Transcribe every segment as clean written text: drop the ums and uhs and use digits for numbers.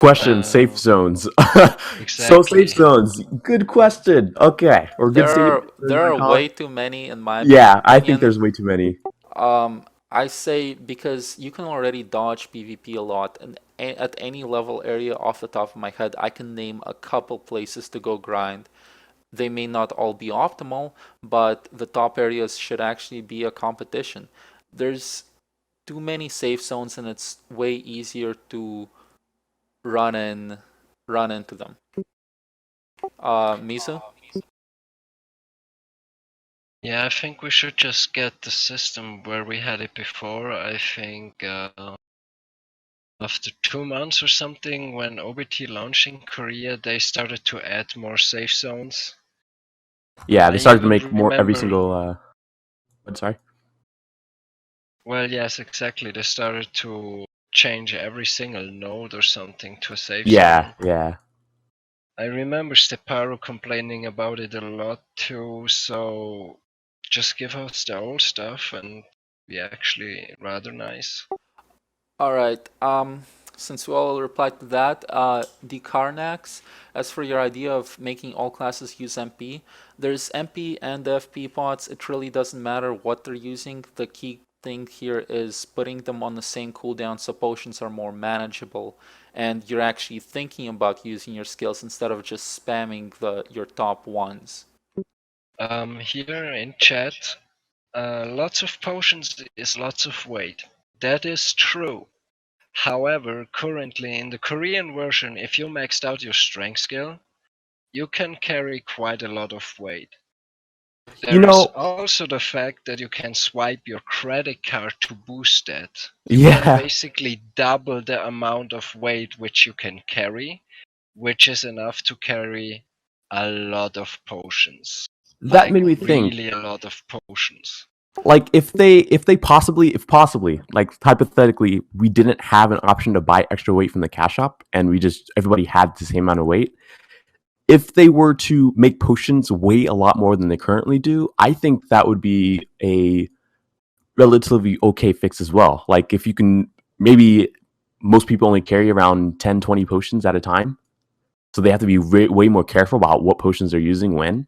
question. Safe zones. So Exactly. safe zones. Good question. Okay, or good statement. There are way too many in my Yeah, I think opinion. there's way too many. I say because you can already dodge PvP a lot, and at any level area off the top of my head, I can name a couple places to go grind. They may not all be optimal, but the top areas should actually be a competition. There's too many safe zones, and it's way easier to run in run into them. Misu? Yeah, I think we should just get the system where we had it before. I think after 2 months or something, when OBT launched in Korea, they started to add more safe zones. Yeah, they I started to even make more every remember. single. Sorry. Well, yes, exactly. They started to change every single node or something to a safe Yeah, zone. yeah. I remember Steparu complaining about it a lot too, so just give us the old stuff and be actually rather nice. Alright, since we all replied to that, the Karnax, as for your idea of making all classes use MP, there's MP and FP pots. It really doesn't matter what they're using. The key thing here is putting them on the same cooldown so potions are more manageable, and you're actually thinking about using your skills instead of just spamming your top ones. Here in chat, lots of potions is lots of weight. That is true. However, currently in the Korean version, if you maxed out your strength skill, you can carry quite a lot of weight. You There is know, also the fact that you can swipe your credit card to boost that. You can yeah, basically double the amount of weight which you can carry, which is enough to carry a lot of potions. that Like made me think. really a lot of potions. Like if possibly, like hypothetically, we didn't have an option to buy extra weight from the cash shop, and we just everybody had the same amount of weight. If they were to make potions weigh a lot more than they currently do, I think that would be a relatively okay fix as well. Like if you can maybe most people only carry around 10, 20 potions at a time. So they have to be way more careful about what potions they're using when.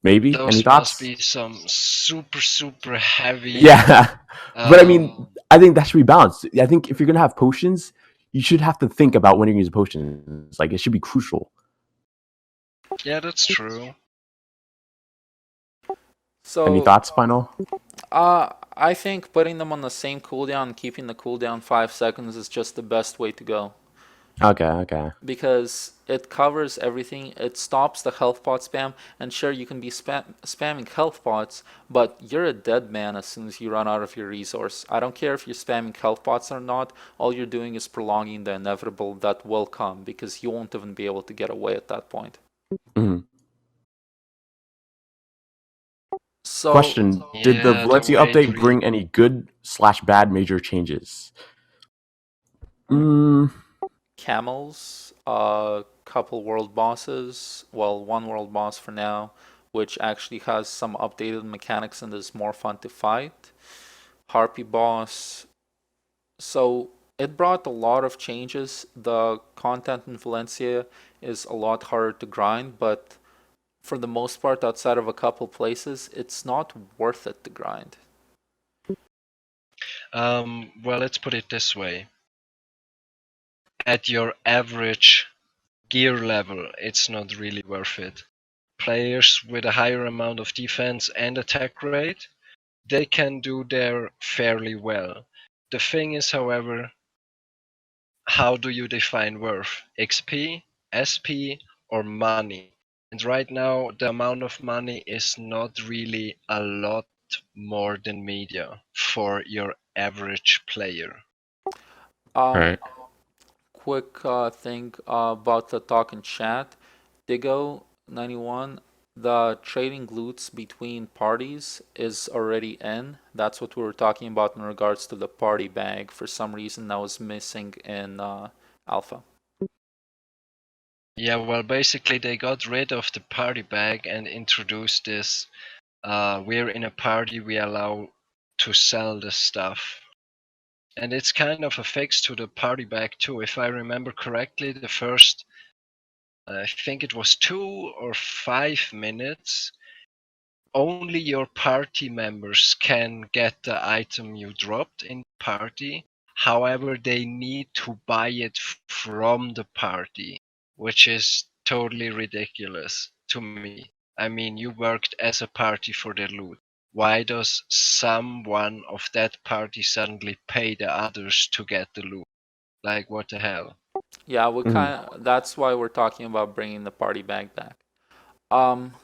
Maybe. Any Those must thoughts? be some super heavy. Yeah. But I mean, Um, I think that should be balanced. I think if you're going to have potions, you should have to think about when you're going to use potions. Like it should be crucial. yeah, that's true. Any So, thoughts, Final? I think putting them on the same cooldown and keeping the cooldown 5 seconds is just the best way to go. Okay. Because it covers everything. It stops the health pot spam, and sure, you can be spamming health pots, but you're a dead man as soon as you run out of your resource. I don't care if you're spamming health pots or not. All you're doing is prolonging the inevitable that will come, because you won't even be able to get away at that point. Mm-hmm. So, Question: did the Yeah, the Valencia weight update really. bring any good/bad major changes? camels, a couple world bosses, well, one world boss for now, which actually has some updated mechanics and is more fun to fight. Harpy boss. So it brought a lot of changes. The content in Valencia is a lot harder to grind, but for the most part, outside of a couple places, it's not worth it to grind. Well, let's put it this way. At your average gear level, it's not really worth it. Players with a higher amount of defense and attack rate, they can do there fairly well. The thing is, however, how do you define worth? XP, SP, or money? And right now, the amount of money is not really a lot more than media for your average player. Um, Right. quick thing about the talk in chat. Digo91, the trading loots between parties is already in. That's what we were talking about in regards to the party bag. For some reason, that was missing in alpha. Yeah, well, basically they got rid of the party bag and introduced this. We're in a party, we allow to sell the stuff. And it's kind of a fix to the party bag too. If I remember correctly, the first, I think it was 2 or 5 minutes, only your party members can get the item you dropped in the party. However, they need to buy it from the party, which is totally ridiculous to me. I mean, you worked as a party for the loot. Why does someone of that party suddenly pay the others to get the loot? Like, what the hell? Yeah, we that's why we're talking about bringing the party bag back. Um,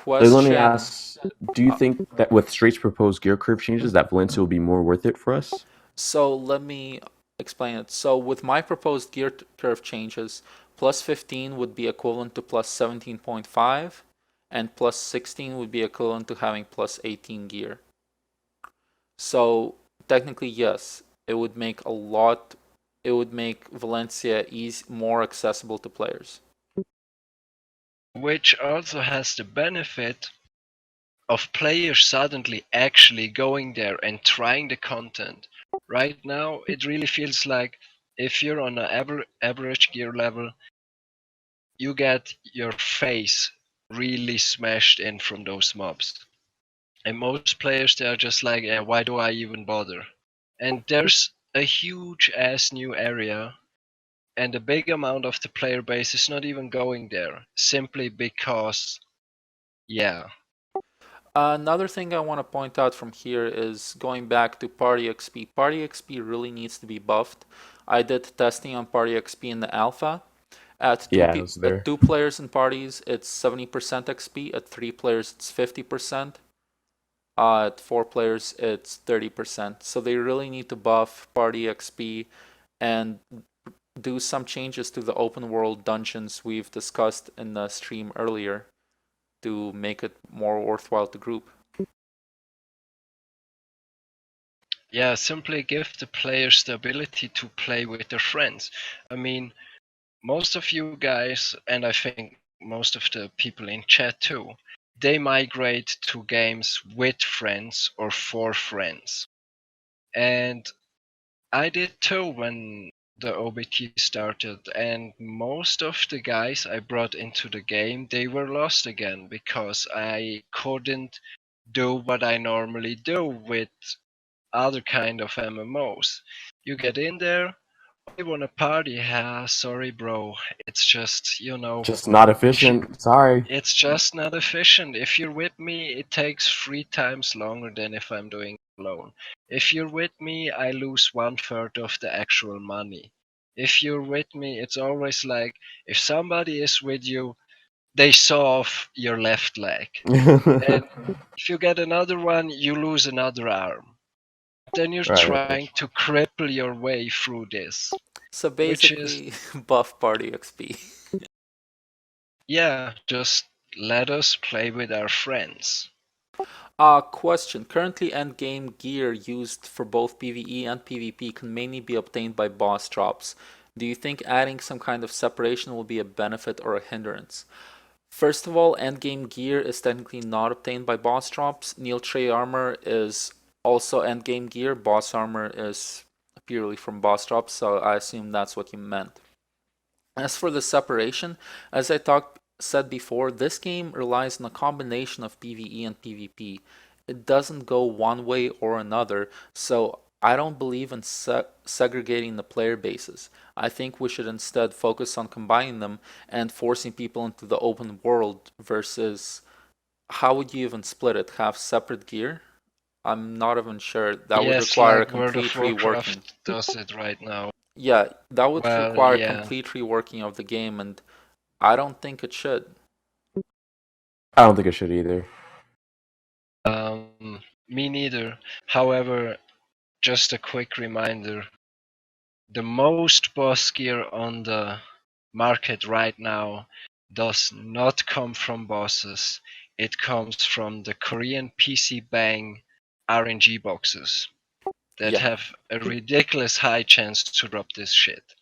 Let me question. ask: do you think that with Straight's proposed gear curve changes, that Valencia will be more worth it for us? So let me explain it. So with my proposed gear curve changes, plus 15 would be equivalent to plus 17.5, and plus 16 would be equivalent to having plus 18 gear. So technically, yes, it would make Valencia more accessible to players. Which also has the benefit of players suddenly actually going there and trying the content. Right now, it really feels like if you're on an average gear level, you get your face really smashed in from those mobs. And most players, they are just like, yeah, why do I even bother? And there's a huge ass new area, and a big amount of the player base is not even going there, simply because, yeah. Another thing I want to point out from here is going back to Party XP. Party XP really needs to be buffed. I did testing on Party XP in the alpha. Yeah, I was At there. 2 players in parties, it's 70% XP. At 3 players, it's 50%. At 4 players, it's 30%. So they really need to buff Party XP and do some changes to the open world dungeons we've discussed in the stream earlier to make it more worthwhile to group. Yeah, simply give the players the ability to play with their friends. I mean, most of you guys, and I think most of the people in chat too, they migrate to games with friends or for friends. And I did too when the OBT started, and most of the guys I brought into the game, they were lost again because I couldn't do what I normally do with other kind of MMOs. You get in there, oh, you wanna party? Sorry, bro. It's just, Just not if you, efficient. Sorry. it's just not efficient. If you're with me, it takes 3 times longer than if I'm doing it alone. If you're with me, I lose 1/3 of the actual money. If you're with me, it's always like if somebody is with you, they saw off your left leg. And if you get another one, you lose another arm. Then you're Right. trying to cripple your way through this, So which is, basically, buff Party XP. yeah, just let us play with our friends. Question. Currently, endgame gear used for both PvE and PvP can mainly be obtained by boss drops. Do you think adding some kind of separation will be a benefit or a hindrance? First of all, endgame gear is technically not obtained by boss drops. Neil Trey armor is also endgame gear. Boss armor is purely from boss drops, so I assume that's what you meant. As for the separation, as said before, this game relies on a combination of PvE and PvP. It doesn't go one way or another, so I don't believe in segregating the player bases. I think we should instead focus on combining them and forcing people into the open world versus how would you even split it? Have separate gear? I'm not even sure. That would Yes, require a like World of complete reworking. Warcraft does it right now. Yeah, that would Well, require yeah. complete reworking of the game, and I don't think it should. I don't think it should either. Me neither. However, just a quick reminder, the most boss gear on the market right now does not come from bosses. It comes from the Korean PC Bang RNG boxes that Yeah, have a ridiculous high chance to drop this shit,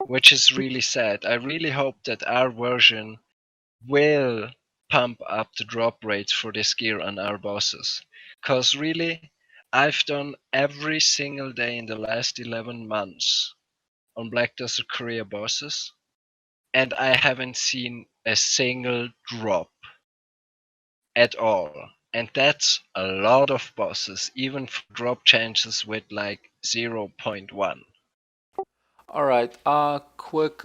which is really sad. I really hope that our version will pump up the drop rates for this gear on our bosses. Cause really, I've done every single day in the last 11 months on Black Desert career bosses, and I haven't seen a single drop at all. And that's a lot of bosses, even for drop chances with like 0.1. All right. Quick.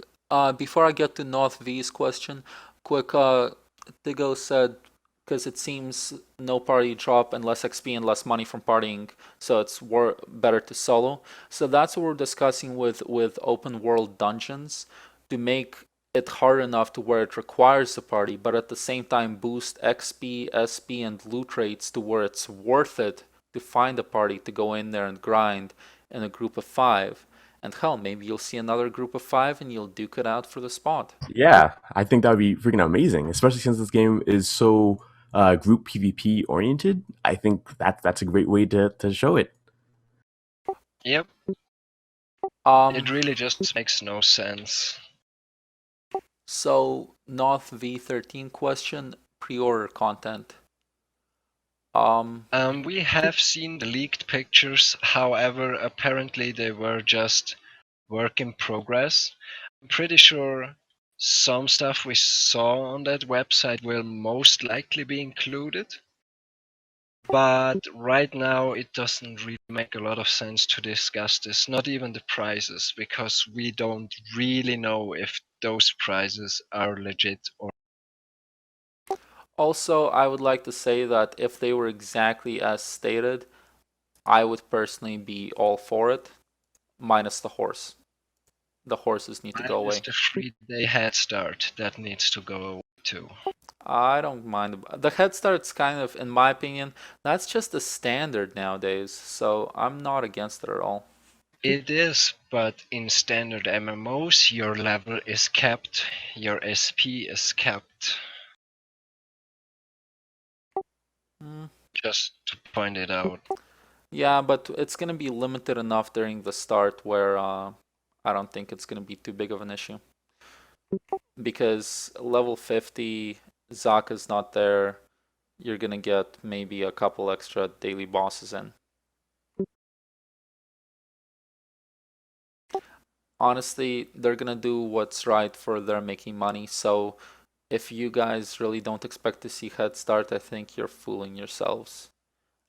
Before I get to North V's question, quick. Digo said because it seems no party drop and less XP and less money from partying, so it's better to solo. So that's what we're discussing with open world dungeons to make it hard enough to where it requires a party, but at the same time boost XP, SP, and loot rates to where it's worth it to find a party to go in there and grind in a group of 5. And hell, maybe you'll see another group of 5 and you'll duke it out for the spot. Yeah, I think that would be freaking amazing, especially since this game is so group PvP oriented. I think that's a great way to show it. Yep, Um, it really just makes no sense. so North V13 question, pre-order content. We have seen the leaked pictures, however, apparently they were just work in progress. I'm pretty sure some stuff we saw on that website will most likely be included. But right now it doesn't really make a lot of sense to discuss this, not even the prices, because we don't really know if those prices are legit or Also, I would like to say that if they were exactly as stated, I would personally be all for it, minus the horse. The horses need to go minus away. the 3-day head start that needs to go away too. I don't mind. The head start's kind of, in my opinion, that's just the standard nowadays, so I'm not against it at all. It is, but in standard MMOs, your level is capped, your SP is capped. Mm, Just to point it out. yeah, but it's gonna be limited enough during the start where I don't think it's gonna be too big of an issue. Because level 50, Zaka's not there. You're gonna get maybe a couple extra daily bosses in. Honestly, they're gonna do what's right for their making money. So if you guys really don't expect to see Head Start, I think you're fooling yourselves.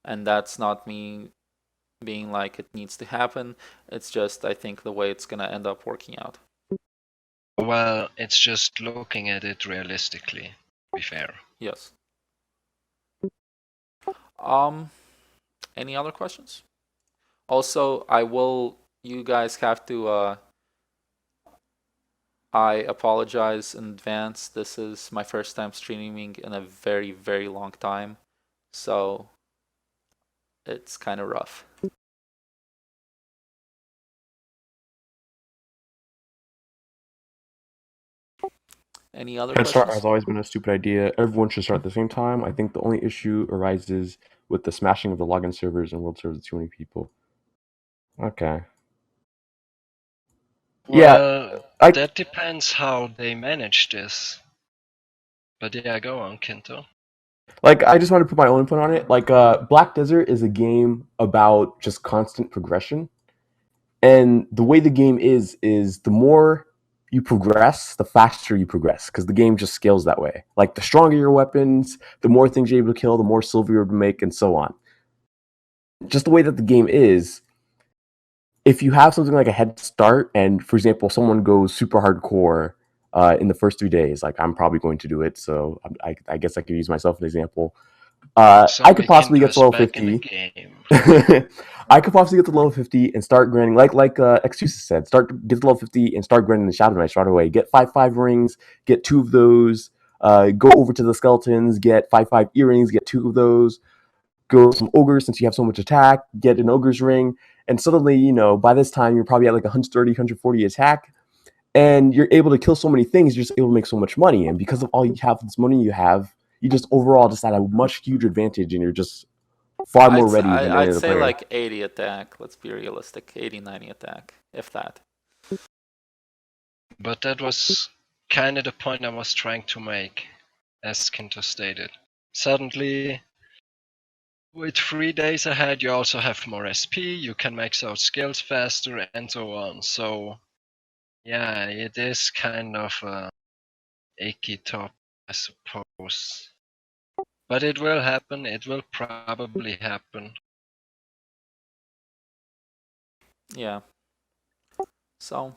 And that's not me being like it needs to happen. It's just I think the way it's gonna end up working out. Well, it's just looking at it realistically, to be fair. Yes. Any other questions? Also, you guys have to I apologize in advance. This is my first time streaming in a very, very long time. So it's kind of rough. Any other Head Start questions? has always been a stupid idea. Everyone should start at the same time. I think the only issue arises with the smashing of the login servers and world servers with too many people. Okay. Yeah, Well, I that depends how they manage this. But yeah, go on, Kinto. I just want to put my own input on it. Black Desert is a game about just constant progression. And the way the game is the more you progress, the faster you progress, because the game just scales that way. Like the stronger your weapons, the more things you're able to kill, the more silver you're able to make, and so on. Just the way that the game is, if you have something like a head start, and for example, someone goes super hardcore in the first 3 days, like I'm probably going to do it, so I guess I could use myself as an example. I could Suddenly possibly Kinto get to is level back in the 50. game. I could possibly get to level 50 and start grinding, like Excuses said, get to level 50 and start grinding the Shadow Knights right away. Get 5/5 rings, get 2 of those. Go over to the skeletons, get 5/5 earrings, get 2 of those. Go some ogres since you have so much attack, get an ogre's ring, and suddenly, by this time, you're probably at like 130, 140 attack, and you're able to kill so many things, you're just able to make so much money. And because of all you have, this money you have, you just overall just had a much huge advantage, and you're just far more ready than any I'd other say player. like 80 attack. Let's be realistic. 80, 90 attack, if that. But that was kind of the point I was trying to make, as Kinto stated. Suddenly, With 3 days ahead, you also have more SP, you can max out skills faster, and so on. So, yeah, it is kind of a icky top, I suppose. But it will happen, it will probably happen. Yeah. So,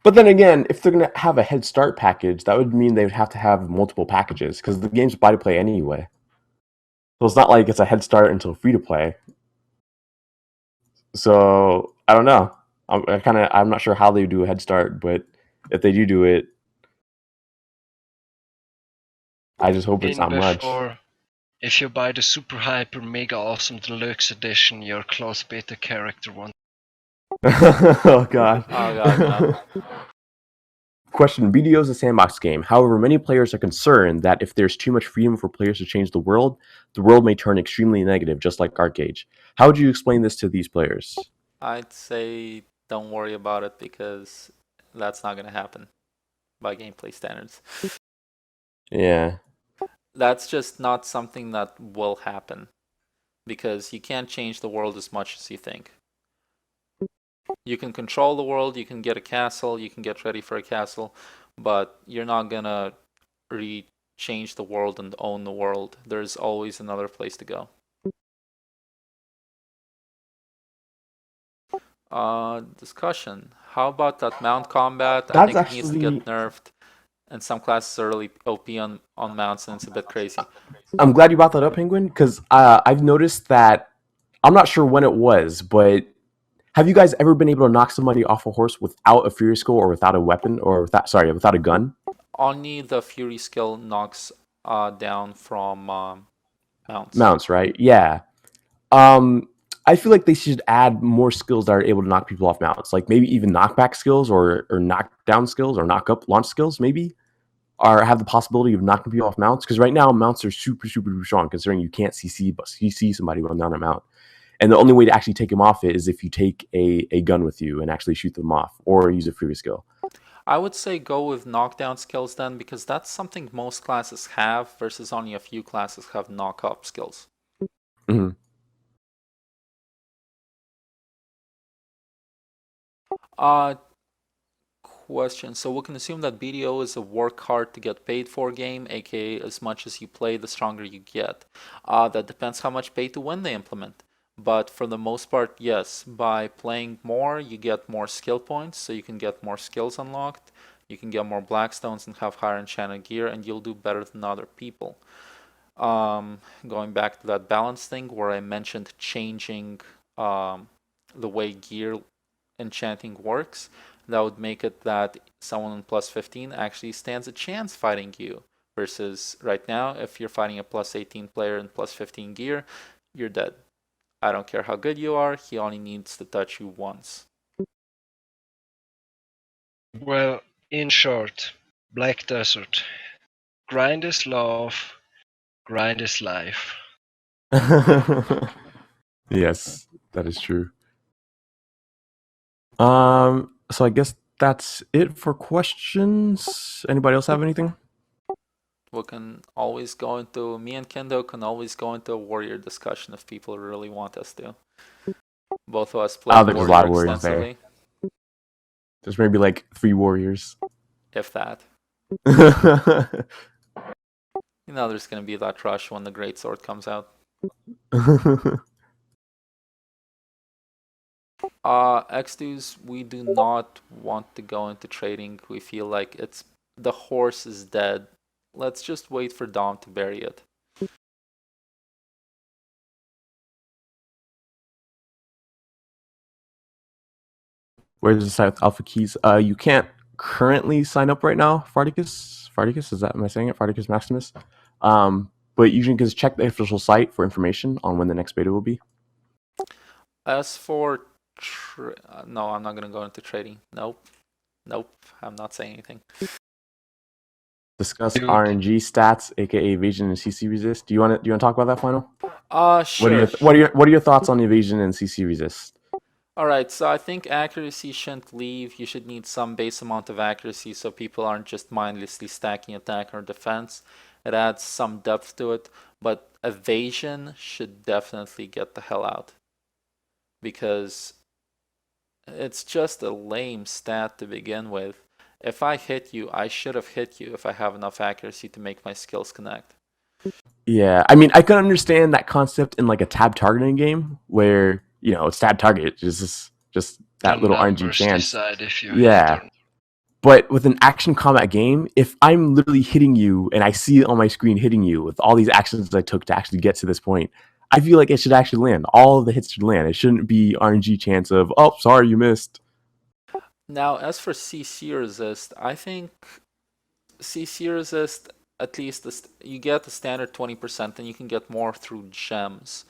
But then again, if they're gonna have a head start package, that would mean they would have to have multiple packages because the game's buy to play anyway. So it's not like it's a head start until free to play. So I don't know. I'm not sure how they do a head start, but if they do it, I just hope it's In not much. before, if you buy the super hyper mega awesome deluxe edition, your close beta character won't. Oh god. oh god, no. Question: BDO is a sandbox game. However, many players are concerned that if there's too much freedom for players to change the world may turn extremely negative, just like Arcade. How would you explain this to these players? I'd say don't worry about it because that's not gonna happen by gameplay standards. Yeah. That's just not something that will happen because you can't change the world as much as you think. You can control the world, you can get a castle, you can get ready for a castle, but you're not gonna change the world and own the world. There's always another place to go. Discussion. How about that mount combat? I That's think it needs to actually get nerfed. And some classes are really OP on mounts and it's a bit crazy. I'm glad you brought that up, Penguin, because I've noticed that I'm not sure when it was, but have you guys ever been able to knock somebody off a horse without a fury skill or without a weapon or without a gun? Only the fury skill knocks down from mounts. Mounts, right? Yeah. Um, I feel like they should add more skills that are able to knock people off mounts, like maybe even knockback skills or knockdown skills or knock up launch skills, maybe, or have the possibility of knocking people off mounts. Because right now mounts are super strong, considering you can't CC somebody run down a mount, and the only way to actually take them off it is if you take a gun with you and actually shoot them off, or use a fury skill. I would say go with knockdown skills then, because that's something most classes have, versus only a few classes have knock up skills. Mm-hmm. Question. So we can assume that BDO is a work hard to get paid for game, aka as much as you play, the stronger you get. That depends how much pay to win they implement. But for the most part, yes, by playing more, you get more skill points, so you can get more skills unlocked. You can get more blackstones and have higher enchanted gear, and you'll do better than other people. Going back to that balance thing where I mentioned changing the way gear enchanting works, that would make it that someone in plus 15 actually stands a chance fighting you. Versus right now, if you're fighting a plus 18 player in plus 15 gear, you're dead. I don't care how good you are, he only needs to touch you once. Well, in short, Black Desert. Grind is love, grind is life. Yes, that is true. So I guess that's it for questions. Anybody else have anything? We can always go into, me and Kendo can always go into a warrior discussion if people really want us to. Both of us play There's a warrior lot of warriors there. extensively. There's maybe like 3 warriors. If that. You know there's gonna be that rush when the great sword comes out. X2s, we do not want to go into trading. We feel like the horse is dead. Let's just wait for Dom to bury it. Where's the South Alpha keys? You can't currently sign up right now, Farticus. Farticus, am I saying it? Farticus Maximus. But you can just check the official site for information on when the next beta will be. As for no, I'm not gonna go into trading. Nope, I'm not saying anything. Discuss RNG stats, aka evasion and CC resist. Do you want to talk about that, final? Sure. What are your thoughts on evasion and CC resist? Alright, so I think accuracy shouldn't leave. You should need some base amount of accuracy so people aren't just mindlessly stacking attack or defense. It adds some depth to it, but evasion should definitely get the hell out, because it's just a lame stat to begin with. If I hit you, I should have hit you if I have enough accuracy to make my skills connect. Yeah, I mean, I can understand that concept in like a tab targeting game where it's tab target, just The that little RNG numbers chance. decide if you hit Yeah, or not. but with an action combat game, if I'm literally hitting you and I see it on my screen hitting you with all these actions I took to actually get to this point, I feel like it should actually land. All of the hits should land. It shouldn't be RNG chance of, oh, sorry, you missed. Now, as for CC resist, I think CC resist, at least you get the standard 20% and you can get more through gems.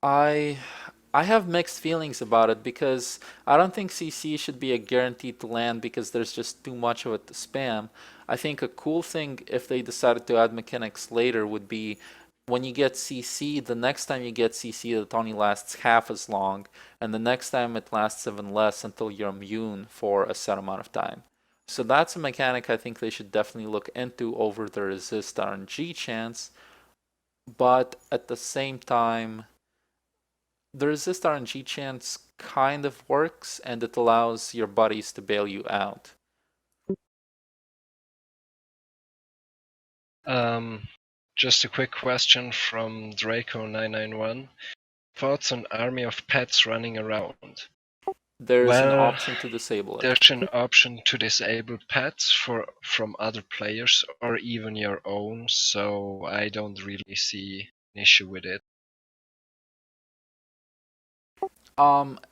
I have mixed feelings about it, because I don't think CC should be a guaranteed to land because there's just too much of it to spam. I think a cool thing, if they decided to add mechanics later, would be when you get CC, the next time you get CC, it only lasts half as long, and the next time it lasts even less until you're immune for a set amount of time. So that's a mechanic I think they should definitely look into over the resist RNG chance, but at the same time, the resist RNG chance kind of works, and it allows your buddies to bail you out. Just a quick question from Draco991. Thoughts on army of pets running around? There's an Well, option to disable it. there's an option to disable pets from other players or even your own, so I don't really see an issue with it.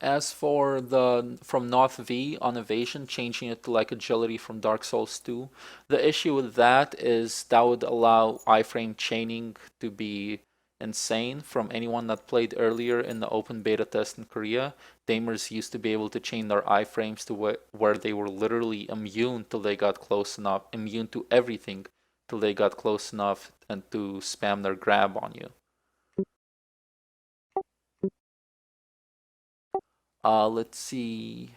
As for the from North V on evasion, changing it to like agility from Dark Souls 2, the issue with that is that would allow iframe chaining to be insane. From anyone that played earlier in the open beta test in Korea, Damers used to be able to chain their iframes to where they were literally immune till they got close enough, immune to everything till they got close enough and to spam their grab on you. Let's see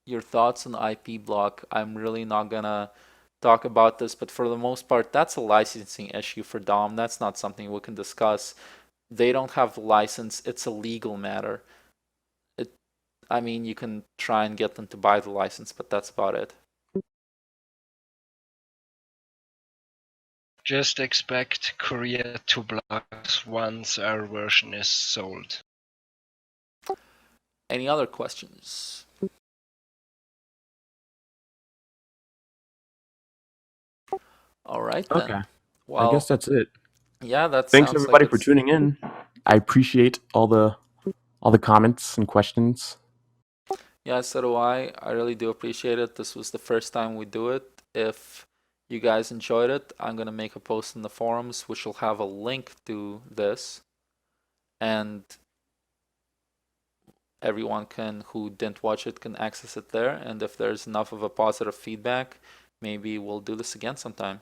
your thoughts on the IP block. I'm really not gonna talk about this, but for the most part, that's a licensing issue for Dom. That's not something we can discuss. They don't have the license. It's a legal matter. I mean, you can try and get them to buy the license, but that's about it. Just expect Korea to block us once our version is sold. Any other questions? All right then. Okay. Well, I guess that's it. yeah, that Thanks sounds everybody like for tuning in. I appreciate all the comments and questions. Yeah, so do I. I really do appreciate it. This was the first time we do it. If you guys enjoyed it, I'm gonna make a post in the forums which will have a link to this, and everyone who didn't watch it can access it there. And if there's enough of a positive feedback, maybe we'll do this again sometime.